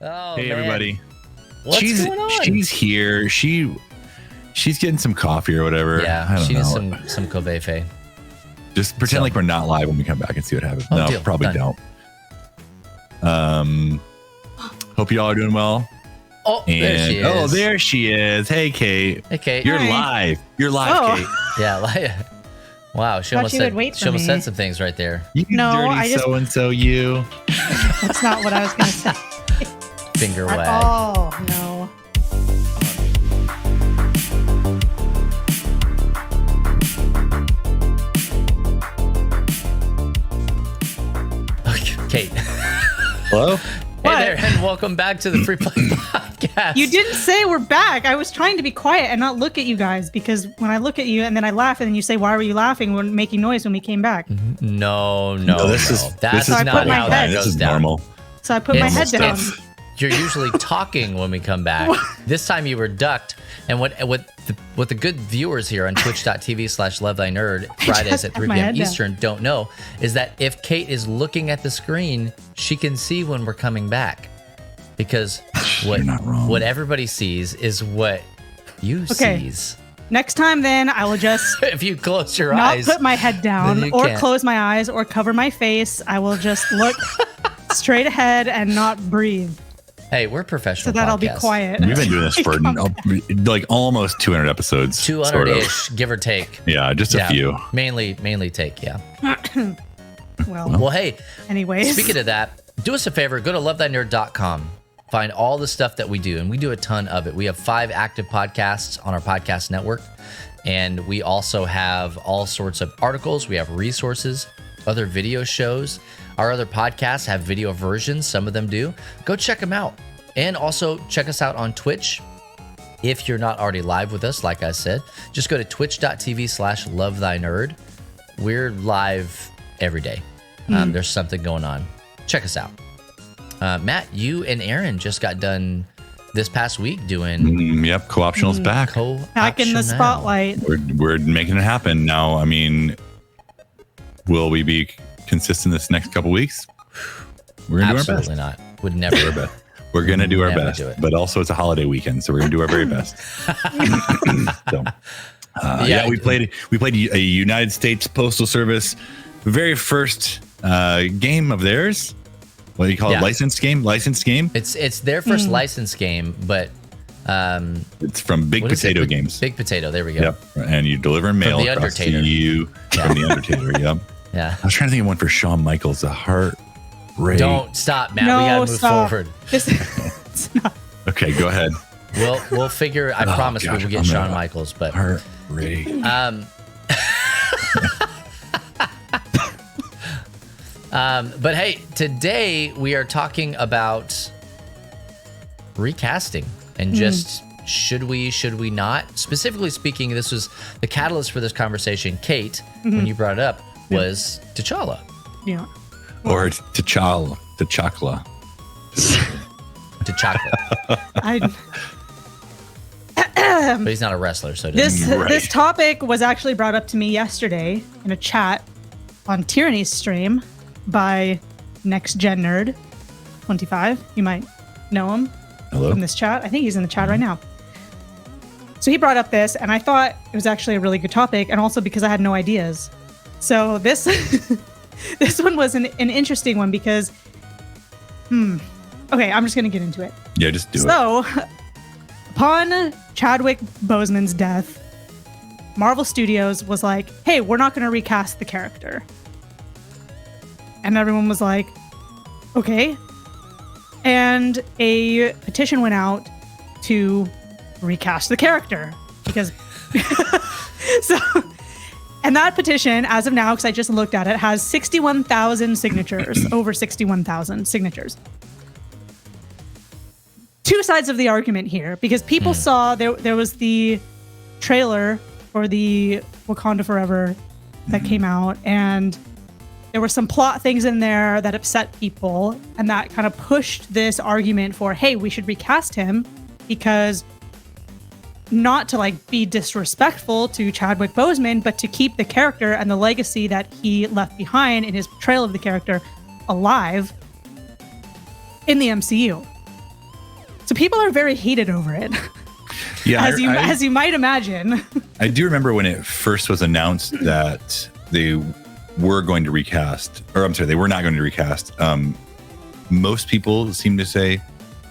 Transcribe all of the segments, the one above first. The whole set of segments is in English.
Oh, hey, man. everybody. What's going on? She's here. She's getting some coffee or whatever. Yeah, I don't she know. needs some Kovefe. Just pretend like we're not live when we come back and see what happens. Oh, no, deal. probably Done. don't. Hope you all are doing well. Oh, there she is. Oh, there she is. Hey, Kate. Hey, Kate. You're Hi. live. You're live, Kate. Yeah, wow, she almost you said would wait she for almost me. said some things right there. You No, dirty I just- so-and-so, you. That's not what I was going to say. Finger At wag. all. No. Okay, Kate. Hello? Hey What? there, and welcome back to the Free Play Podcast. You didn't say we're back. I was trying to be quiet and not look at you guys because when I look at you and then I laugh and then you say, why were you laughing when making noise when we came back? No, this is That's I not put my how head- that This goes is down. normal. So I put my head down. You're usually talking when we come back. This time you were ducked. And what the good viewers here on twitch.tv/lovethynerd Fridays just at had 3 my p.m. head down. Eastern don't know is that if Kate is looking at the screen, she can see when we're coming back. Because what You're not wrong. what everybody sees is what you Okay. sees. Next time then I will just If you close your not eyes. put my head Then down you or can't. close my eyes or cover my face. I will just look straight ahead and not breathe Hey, we're professional so that I'll be podcasts. quiet. We've been doing this for like almost 200 episodes. sort of. 200-ish, give or take. Yeah, just a few. Mainly take, yeah. Well, Hey, anyways. speaking of that, do us a favor, go to lovethynerd.com. Find all the stuff that we do, and we do a ton of it. We have 5 active podcasts on our podcast network, and we also have all sorts of articles. We have resources, other video shows. Our other podcasts have video versions. Some of them do. Go check them out. And also check us out on Twitch. If you're not already live with us, like I said, just go to twitch.tv/lovethynerd. We're live every day. There's something going on. Check us out. Matt, you and Aaron just got done this past week doing Yep, co-optional's back. Back in the spotlight. We're making it happen now. I mean, will we be consistent this next couple weeks? We're gonna Absolutely do our best. not. Would never. We're gonna do our Never best, do it. but also it's a holiday weekend, so we're gonna do our very best. So, yeah, we played a United States Postal Service very first game of theirs. What do you call Yeah. it? Licensed game. It's their first licensed game, but It's from Big what is it? Potato Games. Big Potato. There we go. Yep, and you deliver mail the across to Undertaker. you from the Undertaker. Yep. Yeah. I was trying to think of one for Shawn Michaels. The Heart Rate. Don't stop, Matt. No, we gotta move stop. forward. It's not. Okay, go ahead. We'll figure. I promise gosh, we will get I'm Shawn gonna- Michaels, but Heart Rate. but hey, today we are talking about recasting and just should we not? Specifically speaking, this was the catalyst for this conversation. Kate, when you brought it up, was T'Challa. Yeah. Or T'Challa. T'Challa. But he's not a wrestler, so it doesn't. This Right. this topic was actually brought up to me yesterday in a chat on Tyranny's stream by Next Gen Nerd 25. You might know him Hello. from this chat. I think he's in the chat right now. So he brought up this, and I thought it was actually a really good topic, and also because I had no ideas. So this this one was an interesting one because, okay, I'm just gonna get into it. Yeah, just do it. So, upon Chadwick Boseman's death, Marvel Studios was like, hey, we're not going to recast the character. And everyone was like, okay. And a petition went out to recast the character because so and that petition as of now, because I just looked at it, has 61,000 signatures, over 61,000 signatures. Two sides of the argument here, because people saw there was the trailer for the Wakanda Forever that came out, and there were some plot things in there that upset people, and that kind of pushed this argument for, hey, we should recast him, because not to like be disrespectful to Chadwick Boseman, but to keep the character and the legacy that he left behind in his portrayal of the character alive in the MCU. So people are very heated over it. Yeah, as you might imagine. I do remember when it first was announced that they were going to recast, or I'm sorry, they were not going to recast. Most people seemed to say,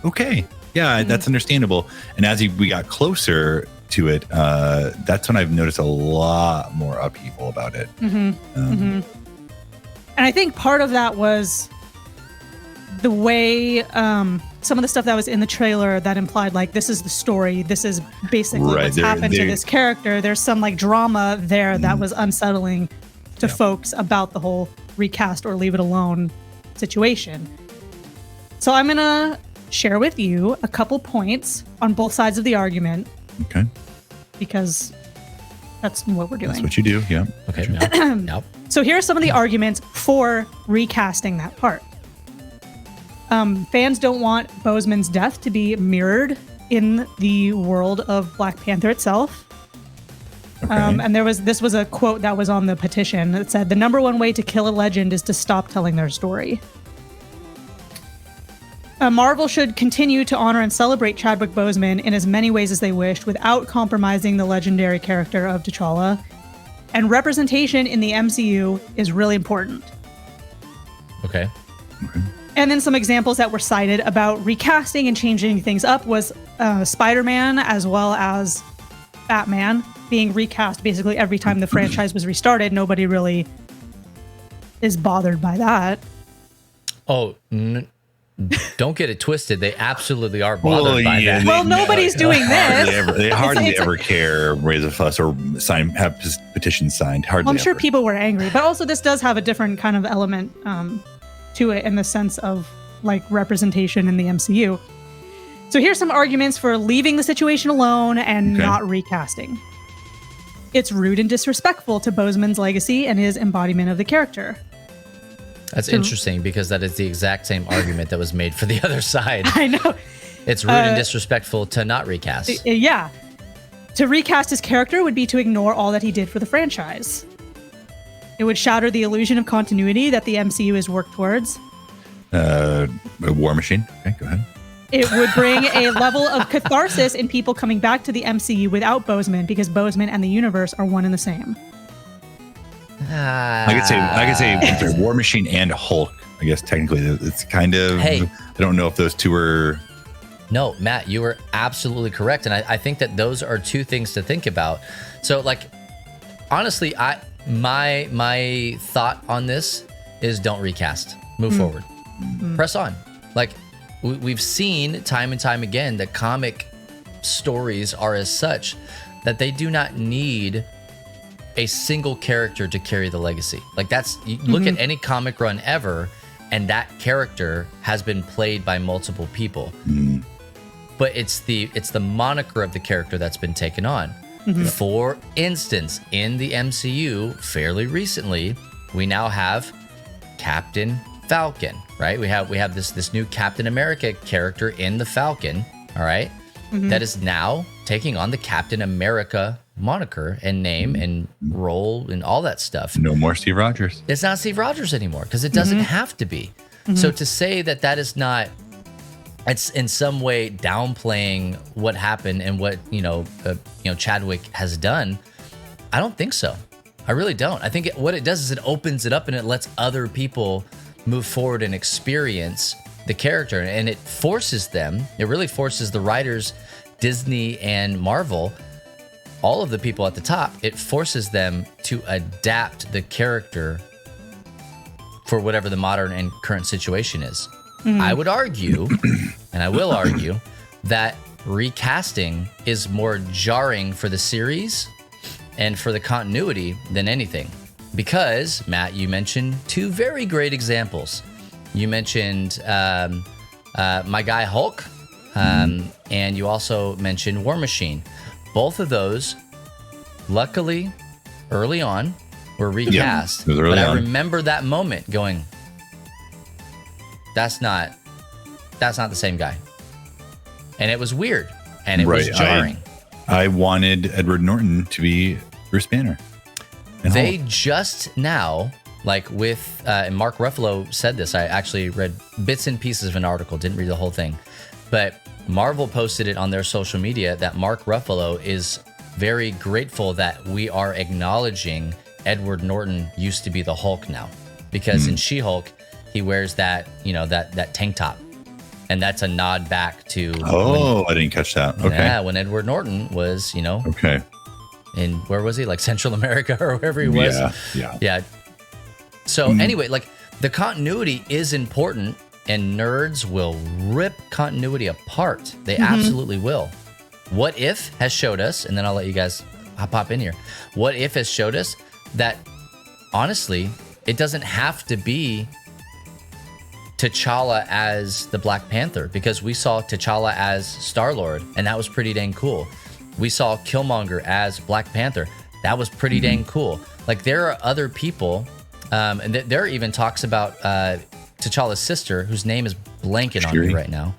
okay, yeah, that's understandable. And as we got closer to it, that's when I've noticed a lot more upheaval about it. And I think part of that was the way some of the stuff that was in the trailer that implied like this is the story, this is basically what's happened to this character. There's some like drama there that was unsettling to folks about the whole recast or leave it alone situation. So I'm gonna share with you a couple points on both sides of the argument. Okay. Because that's what we're doing. That's what you do, yeah. Okay. Yep. So here are some of the arguments for recasting that part. Fans don't want Boseman's death to be mirrored in the world of Black Panther itself. Okay. And this was a quote that was on the petition that said, "The number one way to kill a legend is to stop telling their story." Marvel should continue to honor and celebrate Chadwick Boseman in as many ways as they wished without compromising the legendary character of T'Challa. And representation in the MCU is really important. Okay. And then some examples that were cited about recasting and changing things up was Spider-Man as well as Batman being recast basically every time the franchise was restarted. Nobody really is bothered by that. Oh, don't get it twisted. They absolutely are bothered by that. Well, nobody's doing this. They hardly ever care, raise a fuss, or have petitions signed. Hardly. I'm sure ever. people were angry, but also this does have a different kind of element to it in the sense of like representation in the MCU. So here's some arguments for leaving the situation alone and not recasting. It's rude and disrespectful to Boseman's legacy and his embodiment of the character. That's interesting because that is the exact same argument that was made for the other side. I know. It's rude and disrespectful to not recast. Yeah. To recast his character would be to ignore all that he did for the franchise. It would shatter the illusion of continuity that the MCU has worked towards. War Machine. Okay, go ahead. It would bring a level of catharsis in people coming back to the MCU without Boseman because Boseman and the universe are one and the same. I could say I'm sorry, War Machine and Hulk. I guess technically it's kind of. Hey. I don't know if those two are. No, Matt, you were absolutely correct, and I think that those are two things to think about. So, like, honestly, my thought on this is don't recast. Move forward. Press on. Like, we've seen time and time again that comic stories are as such that they do not need a single character to carry the legacy. Like you look at any comic run ever, and that character has been played by multiple people. But it's the moniker of the character that's been taken on. For instance, in the MCU, fairly recently, we now have Captain Falcon, right? We have this new Captain America character in the Falcon, all right? That is now taking on the Captain America moniker and name and role and all that stuff. No more Steve Rogers. It's not Steve Rogers anymore because it doesn't have to be. So to say that is not, it's in some way downplaying what happened and what Chadwick has done, I don't think so. I really don't. I think what it does is it opens it up and it lets other people move forward and experience the character, and it forces them. It really forces the writers, Disney and Marvel, all of the people at the top, it forces them to adapt the character for whatever the modern and current situation is. I would argue, and I will argue, that recasting is more jarring for the series and for the continuity than anything. Because, Matt, you mentioned two very great examples. You mentioned my guy Hulk, and you also mentioned War Machine. Both of those, luckily, early on, were recast. Yeah, but I remember that moment going, that's not the same guy. And it was weird. And it was jarring. I wanted Edward Norton to be Bruce Banner. They just now, like with, and Mark Ruffalo said this, I actually read bits and pieces of an article, didn't read the whole thing. But Marvel posted it on their social media that Mark Ruffalo is very grateful that we are acknowledging Edward Norton used to be the Hulk now, because in She-Hulk he wears that, you know, that tank top, and that's a nod back to I didn't catch that. Okay. Yeah, when Edward Norton was, you know, in where was he, like Central America or wherever he was. Yeah. So anyway, like the continuity is important, and nerds will rip continuity apart. They absolutely will. What If has showed us, and then I'll let you guys pop in here. What If has showed us that, honestly, it doesn't have to be T'Challa as the Black Panther, because we saw T'Challa as Star-Lord, and that was pretty dang cool. We saw Killmonger as Black Panther. That was pretty dang cool. Like, there are other people, and there are even talks about T'Challa's sister, whose name is blanking on me right now.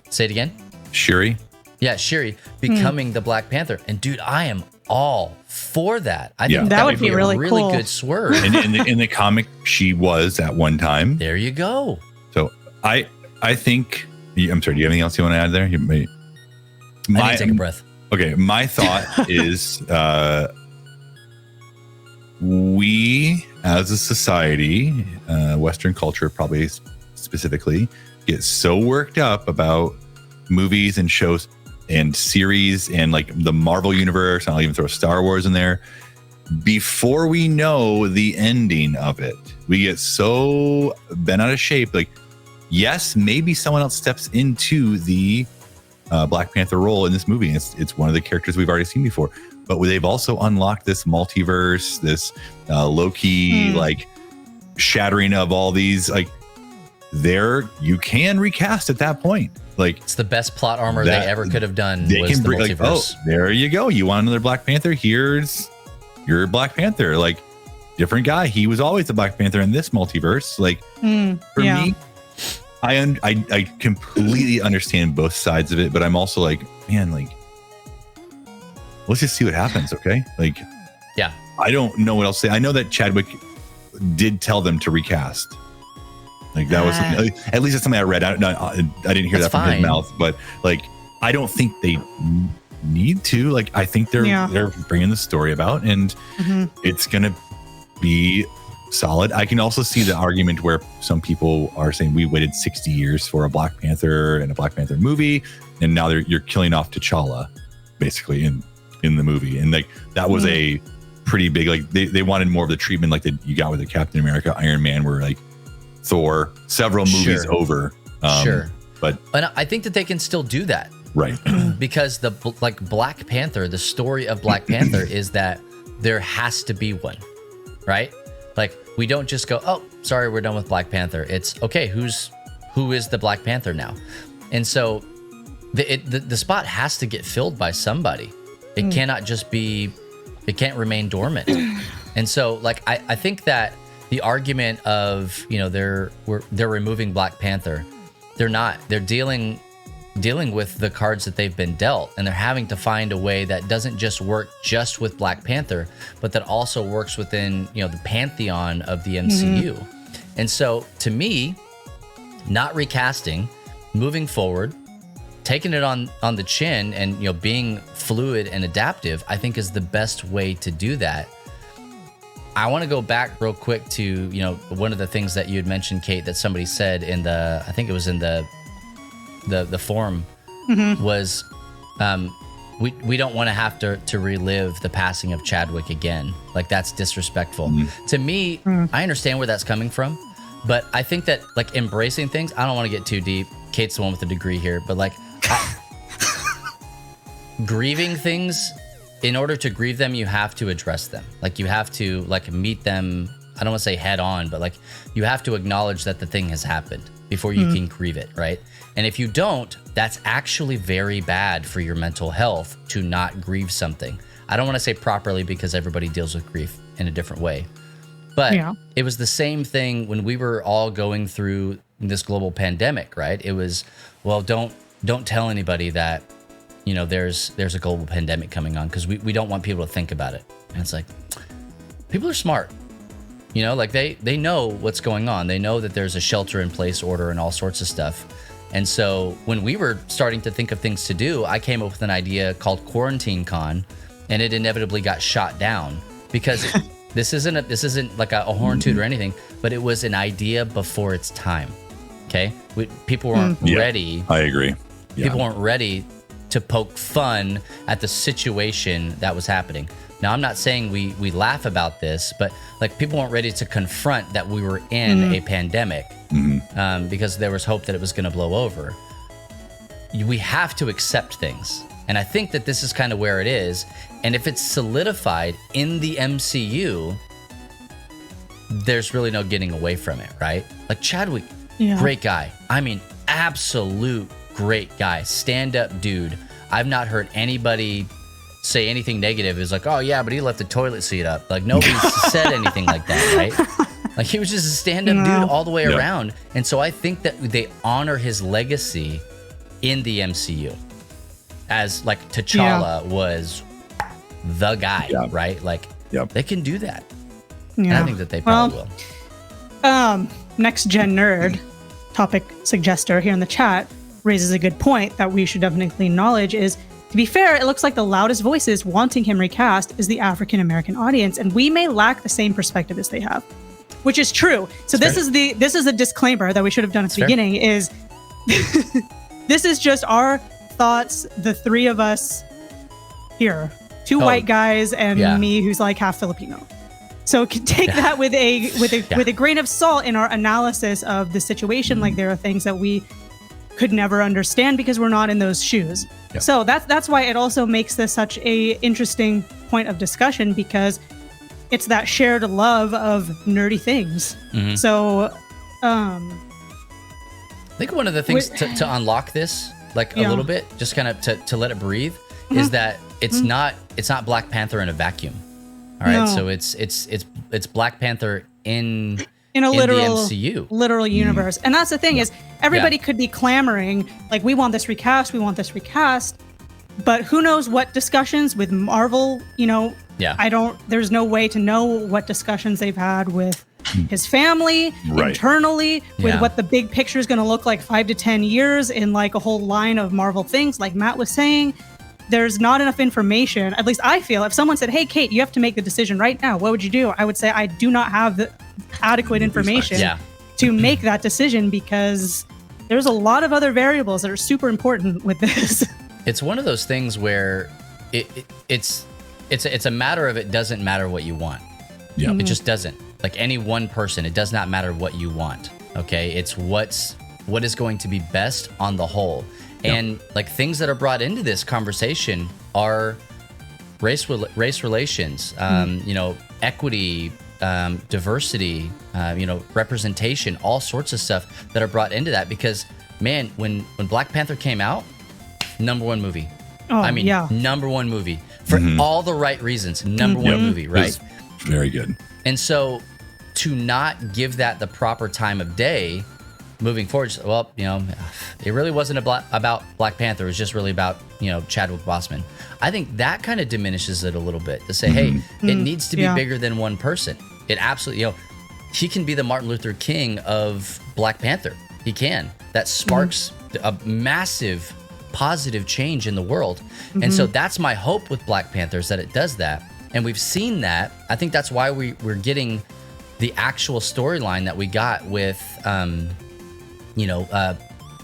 Say it again. Shuri. Yeah, Shuri becoming the Black Panther. And dude, I am all for that. I think that would be a really cool. good swerve. And in the comic, she was at one time. There you go. So I think, I'm sorry, do you have anything else you want to add there? I need to take a breath. Okay, my thought is we as a society, Western culture probably specifically, get so worked up about movies and shows and series and like the Marvel universe, and I'll even throw Star Wars in there, before we know the ending of it. We get so bent out of shape. Like, yes, maybe someone else steps into the Black Panther role in this movie. It's one of the characters we've already seen before, but they've also unlocked this multiverse, this low-key like shattering of all these, like, there you can recast at that point. Like, it's the best plot armor they ever could have done. They was can the bring, like, oh, there you go. You want another Black Panther? Here's your Black Panther. Like, different guy. He was always the Black Panther in this multiverse. Like, for me, I completely understand both sides of it, but I'm also like, man, like, let's just see what happens, okay? Like, yeah, I don't know what else to say. I know that Chadwick did tell them to recast. Like, that was something, at least it's something I read. I didn't hear that from his mouth, but like, I don't think they need to. Like, I think they're bringing the story about, and it's gonna be solid. I can also see the argument where some people are saying we waited 60 years for a Black Panther and a Black Panther movie, and now you're killing off T'Challa basically in the movie, and like that was a pretty big, like they wanted more of the treatment like that you got with the Captain America, Iron Man, where like Thor, several movies over. But and I think that they can still do that, right? Because the Black Panther, the story of Black Panther is that there has to be one, right? Like, we don't just go, oh, sorry, we're done with Black Panther. It's okay. Who is the Black Panther now? And so the spot has to get filled by somebody. It cannot just be. It can't remain dormant. And so, like, I think that the argument of, you know, they're removing Black Panther, they're not. They're dealing with the cards that they've been dealt, and they're having to find a way that doesn't just work just with Black Panther, but that also works within, you know, the pantheon of the MCU. And so, to me, not recasting, moving forward, taking it on the chin, and, you know, being fluid and adaptive, I think is the best way to do that. I want to go back real quick to, you know, one of the things that you had mentioned, Kate, that somebody said in I think it was in the forum, was we don't want to have to relive the passing of Chadwick again. Like, that's disrespectful. To me, I understand where that's coming from, but I think that, like, embracing things, I don't want to get too deep. Kate's the one with the degree here, but like, grieving things, in order to grieve them, you have to address them. Like, you have to, like, meet them. I don't want to say head on, but like, you have to acknowledge that the thing has happened before you can grieve it, right? And if you don't, that's actually very bad for your mental health to not grieve something. I don't want to say properly, because everybody deals with grief in a different way. But it was the same thing when we were all going through this global pandemic, right? It was, well, don't tell anybody that, you know, there's a global pandemic coming on, because we don't want people to think about it. And it's like, people are smart. You know, like they know what's going on. They know that there's a shelter in place order and all sorts of stuff. And so when we were starting to think of things to do, I came up with an idea called Quarantine Con, and it inevitably got shot down because this isn't like a horn toot or anything, but it was an idea before its time. Okay, people weren't ready. I agree. Yeah. People weren't ready to poke fun at the situation that was happening. Now, I'm not saying we laugh about this, but like people weren't ready to confront that we were in a pandemic because there was hope that it was going to blow over. We have to accept things. And I think that this is kind of where it is. And if it's solidified in the MCU, there's really no getting away from it, right? Like Chadwick, great guy. I mean, absolute great guy. Stand-up dude. I've not heard anybody say anything negative. Is like, oh yeah, but he left the toilet seat up. Like nobody said anything like that, right? Like he was just a stand-up dude all the way around. And so I think that they honor his legacy in the MCU as like T'Challa was the guy, right? Like they can do that. And I think that they probably will. Next Gen Nerd topic suggester here in the chat raises a good point that we should definitely acknowledge is, to be fair, it looks like the loudest voices wanting him recast is the African American audience, and we may lack the same perspective as they have, which is true. So this is a disclaimer that we should have done at the beginning. Is this is just our thoughts, the three of us here, two white guys and me, who's like half Filipino. So take that with a grain of salt in our analysis of the situation. Like there are things that we could never understand because we're not in those shoes. So that's why it also makes this such a interesting point of discussion, because it's that shared love of nerdy things. So I think one of the things to unlock this like a little bit, just kind of to let it breathe, is that it's not Black Panther in a vacuum. All right, so it's Black Panther in a literal the MCU. Literal universe. And that's the thing is everybody could be clamoring like, we want this recast, but who knows what discussions with Marvel, there's no way to know what discussions they've had with his family, internally, with what the big picture is going to look like 5 to 10 years in like a whole line of Marvel things, like Matt was saying. There's not enough information. At least I feel if someone said, hey, Kate, you have to make the decision right now, what would you do? I would say I do not have the adequate information to make that decision, because there's a lot of other variables that are super important with this. It's one of those things where it's a matter of, it doesn't matter what you want. It just doesn't. Like any one person, it does not matter what you want. Okay, it's what is going to be best on the whole. And like things that are brought into this conversation are race relations, equity, diversity, representation, all sorts of stuff that are brought into that. Because man, when Black Panther came out, number one movie. Number one movie for all the right reasons. Number one movie, right? Very good. And so to not give that the proper time of day moving forward, well, it really wasn't about Black Panther. It was just really about, Chadwick Boseman. I think that kind of diminishes it a little bit to say, hey, it needs to be bigger than one person. It absolutely, he can be the Martin Luther King of Black Panther. He can. That sparks a massive positive change in the world. And so that's my hope with Black Panther, is that it does that. And we've seen that. I think that's why we're getting the actual storyline that we got with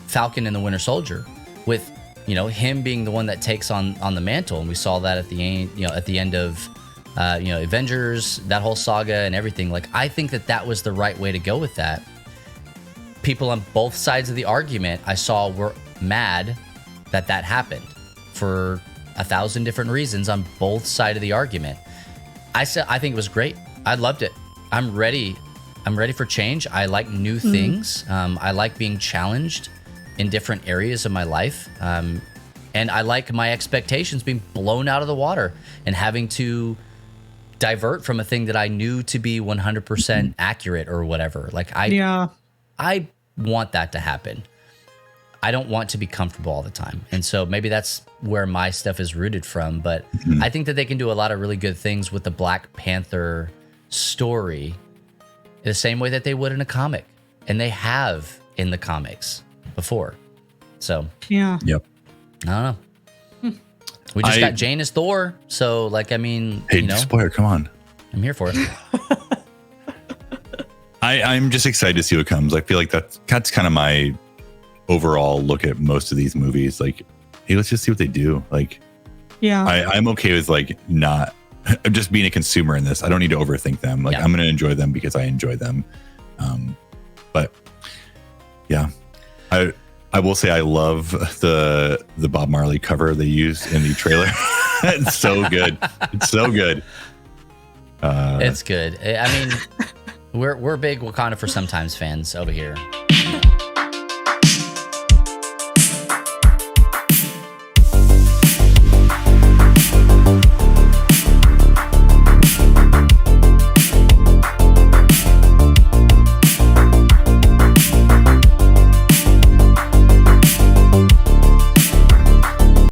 Falcon and the Winter Soldier, with him being the one that takes on the mantle, and we saw that at the end of Avengers, that whole saga and everything. Like I think that was the right way to go with that. People on both sides of the argument I saw were mad that happened for 1,000 different reasons on both sides of the argument. I think it was great. I loved it. I'm ready for change. I like new things. I like being challenged in different areas of my life. And I like my expectations being blown out of the water and having to divert from a thing that I knew to be 100% accurate or whatever. Like I want that to happen. I don't want to be comfortable all the time. And so maybe that's where my stuff is rooted from. But I think that they can do a lot of really good things with the Black Panther story, the same way that they would in a comic, and they have in the comics before. So Yeah. Yep. I don't know. We just got Jane as Thor, so like I mean, hey, spoiler, come on. I'm here for it. I'm just excited to see what comes. I feel like that's kind of my overall look at most of these movies. Like, hey, let's just see what they do. Like, yeah, I'm okay with like not just being a consumer in this. I don't need to overthink them. Like, I'm going to enjoy them because I enjoy them. But yeah, I will say I love the Bob Marley cover they used in the trailer. It's so good. It's so good. It's good. I mean, we're big Wakanda for Sometimes fans over here.